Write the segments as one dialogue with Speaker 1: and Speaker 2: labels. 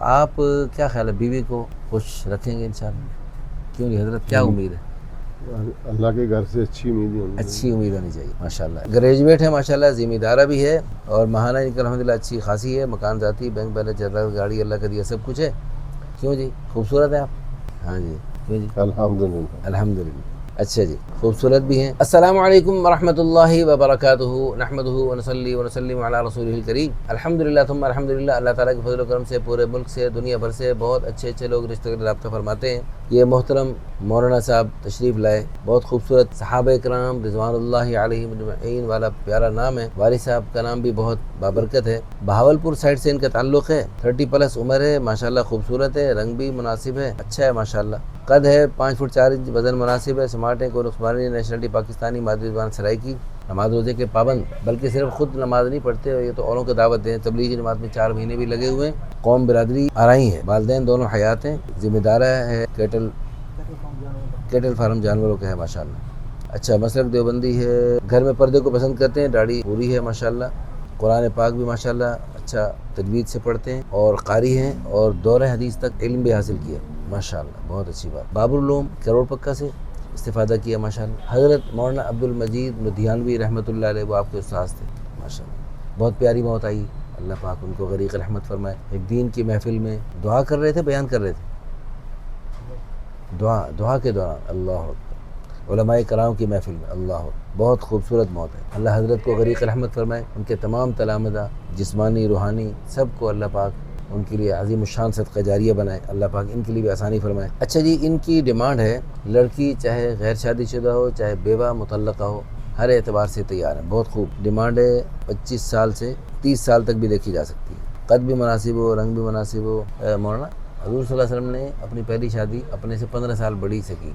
Speaker 1: آپ کیا خیال ہے بیوی کو خوش رکھیں گے انشاءاللہ؟ کیوں نہیں حضرت، کیا امید ہے؟
Speaker 2: اللہ کے گھر سے اچھی امید ہونی
Speaker 1: اچھی امید ہونی چاہیے ماشاءاللہ. گریجویٹ ہے ماشاءاللہ، ذمہ دارہ بھی ہے، اور ماہانہ ان کا الحمدللہ اچھی خاصی ہے، مکان ذاتی، بینک بیلنس چل رہا ہے، گاڑی اللہ کا دیا، سب کچھ ہے. کیوں جی خوبصورت ہے آپ؟ ہاں جی. کیوں جی؟
Speaker 2: الحمدللہ.
Speaker 1: الحمدللہ. اچھا جی، خوبصورت بھی ہیں. السلام علیکم ورحمۃ اللہ وبرکاتہ. نحمدہ ونصلی ونسلم علی رسولہ الکریم. الحمدللہ ثم الحمدللہ. اللہ تعالیٰ کے فضل و کرم سے پورے ملک سے، دنیا بھر سے بہت اچھے اچھے لوگ رشتہ دار رابطہ فرماتے ہیں. یہ محترم مولانا صاحب تشریف لائے، بہت خوبصورت صحابہ کرام رضوان اللہ علیہم اجمعین والا پیارا نام ہے. والد صاحب کا نام بھی بہت بابرکت ہے. بہاولپور سائڈ سے ان کا تعلق ہے. 30+ عمر ہے ماشاءاللہ، خوبصورت ہے، رنگ بھی مناسب ہے، اچھا ہے ماشاءاللہ. قد ہے 5 فٹ 4 انچ، وزن مناسب ہے، سمارٹ ہے، کوئی نقصان نہیں، نیشنلٹی پاکستانی، مادری زبان سرائکی، نماز روزے کے پابند، بلکہ صرف خود نماز نہیں پڑھتے، یہ تو اوروں کو دعوت دیں. تبلیغی جماعت میں 4 مہینے بھی لگے ہوئے ہیں. قوم برادری آرائی ہے، والدین دونوں حیات ہیں، ذمہ دارہ ہے، کیٹل فارم جانوروں کا ہے ماشاءاللہ. اچھا، مسلک دیوبندی ہے، گھر میں پردے کو پسند کرتے ہیں، داڑھی پوری ہے ماشاءاللہ. قرآن پاک بھی ماشاءاللہ اچھا تجوید سے پڑھتے ہیں، اور قاری ہیں، اور دورہ حدیث تک علم بھی حاصل کیا ماشاءاللہ. بہت اچھی بات. باب العلوم کروڑ پکا سے استفادہ کیا ماشاءاللہ. حضرت مولانا عبد المجید لدھیانوی رحمۃ اللہ علیہ، وہ آپ کے استاذ تھے ماشاءاللہ. بہت پیاری موت آئی، اللہ پاک ان کو غریق رحمت فرمائے. ایک دین کی محفل میں دعا کر رہے تھے، بیان کر رہے تھے، دعا کے دوران. اللہ اکبر. علماء کرام کی محفل میں. اللہ اکبر. بہت خوبصورت موت ہے. اللہ حضرت کو غریق رحمت فرمائے، ان کے تمام تلامذہ جسمانی روحانی سب کو اللہ پاک ان کے لیے عظیم الشان صدقہ جاریہ بنائے. اللہ پاک ان کے لیے بھی آسانی فرمائے. اچھا جی، ان کی ڈیمانڈ ہے، لڑکی چاہے غیر شادی شدہ ہو، چاہے بیوہ مطلقہ ہو، ہر اعتبار سے تیار ہے. بہت خوب. ڈیمانڈ ہے 25 سال سے 30 سال تک بھی دیکھی جا سکتی ہے. قد بھی مناسب ہو، رنگ بھی مناسب ہو. مولانا حضور صلی اللہ علیہ وسلم نے اپنی پہلی شادی اپنے سے 15 سال بڑی سے کی.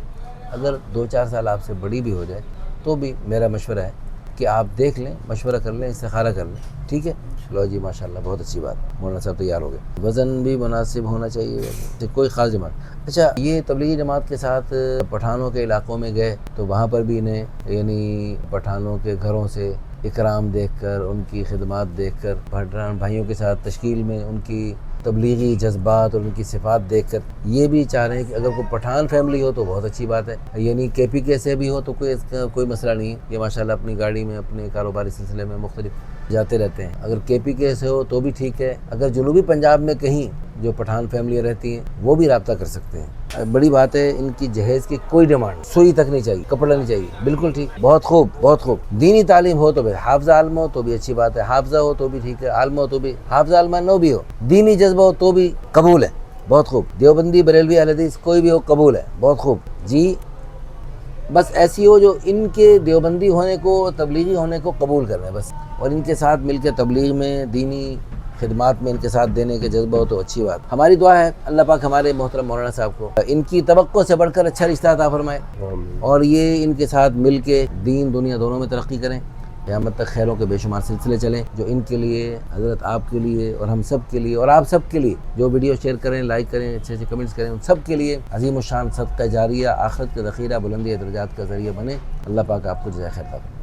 Speaker 1: اگر 2-4 سال آپ سے بڑی بھی ہو جائے تو بھی میرا مشورہ ہے کہ آپ دیکھ لیں، مشورہ کر لیں، استخارہ کر لیں. ٹھیک ہے؟ لو جی ماشاءاللہ، بہت اچھی بات. مولانا صاحب تیار ہو گئے. وزن بھی مناسب ہونا چاہیے، کوئی خاص جماعت. اچھا، یہ تبلیغی جماعت کے ساتھ پٹھانوں کے علاقوں میں گئے تو وہاں پر بھی انہیں یعنی پٹھانوں کے گھروں سے اکرام دیکھ کر، ان کی خدمات دیکھ کر، پٹھان بھائیوں کے ساتھ تشکیل میں ان کی تبلیغی جذبات اور ان کی صفات دیکھ کر یہ بھی چاہ رہے ہیں کہ اگر کوئی پٹھان فیملی ہو تو بہت اچھی بات ہے. یعنی KPK سے بھی ہو تو کوئی مسئلہ نہیں ہے. یہ ماشاءاللہ اپنی گاڑی میں اپنے کاروباری سلسلے میں مختلف جاتے رہتے ہیں. اگر KPK سے ہو تو بھی ٹھیک ہے. اگر جنوبی پنجاب میں کہیں جو پٹھان فیملی رہتی ہیں وہ بھی رابطہ کر سکتے ہیں. بڑی بات ہے، ان کی جہیز کی کوئی ڈیمانڈ، سوئی تک نہیں چاہیے، کپڑا نہیں چاہیے. بالکل ٹھیک. بہت خوب، بہت خوب. دینی تعلیم ہو تو بھی، حافظہ عالم ہو تو بھی اچھی بات ہے، حافظہ ہو تو بھی ٹھیک ہے، عالم ہو تو بھی، حافظہ عالمہ نو بھی ہو، دینی جذبہ ہو تو بھی قبول ہے. بہت خوب. دیوبندی، بریلوی، اہل حدیث کوئی بھی ہو قبول ہے. بہت خوب جی. بس ایسی ہو جو ان کے دیوبندی ہونے کو، تبلیغی ہونے کو قبول کر رہے ہیں بس، اور ان کے ساتھ مل کے تبلیغ میں، دینی خدمات میں ان کے ساتھ دینے کے جذبہ ہو تو اچھی بات. ہماری دعا ہے اللہ پاک ہمارے محترم مولانا صاحب کو ان کی توقع سے بڑھ کر اچھا رشتہ عطا فرمائے، اور یہ ان کے ساتھ مل کے دین دنیا دونوں میں ترقی کریں. قیامت تک خیروں کے بے شمار سلسلے چلیں، جو ان کے لیے، حضرت آپ کے لیے اور ہم سب کے لیے اور آپ سب کے لیے جو ویڈیو شیئر کریں، لائک کریں، اچھے اچھے کمنٹس کریں، ان سب کے لیے عظیم الشان صدقہ جاریہ، آخرت کا ذخیرہ، بلندی درجات کا ذریعہ بنے. اللہ پاک آپ کو جزائے خیر عطا فرمائے.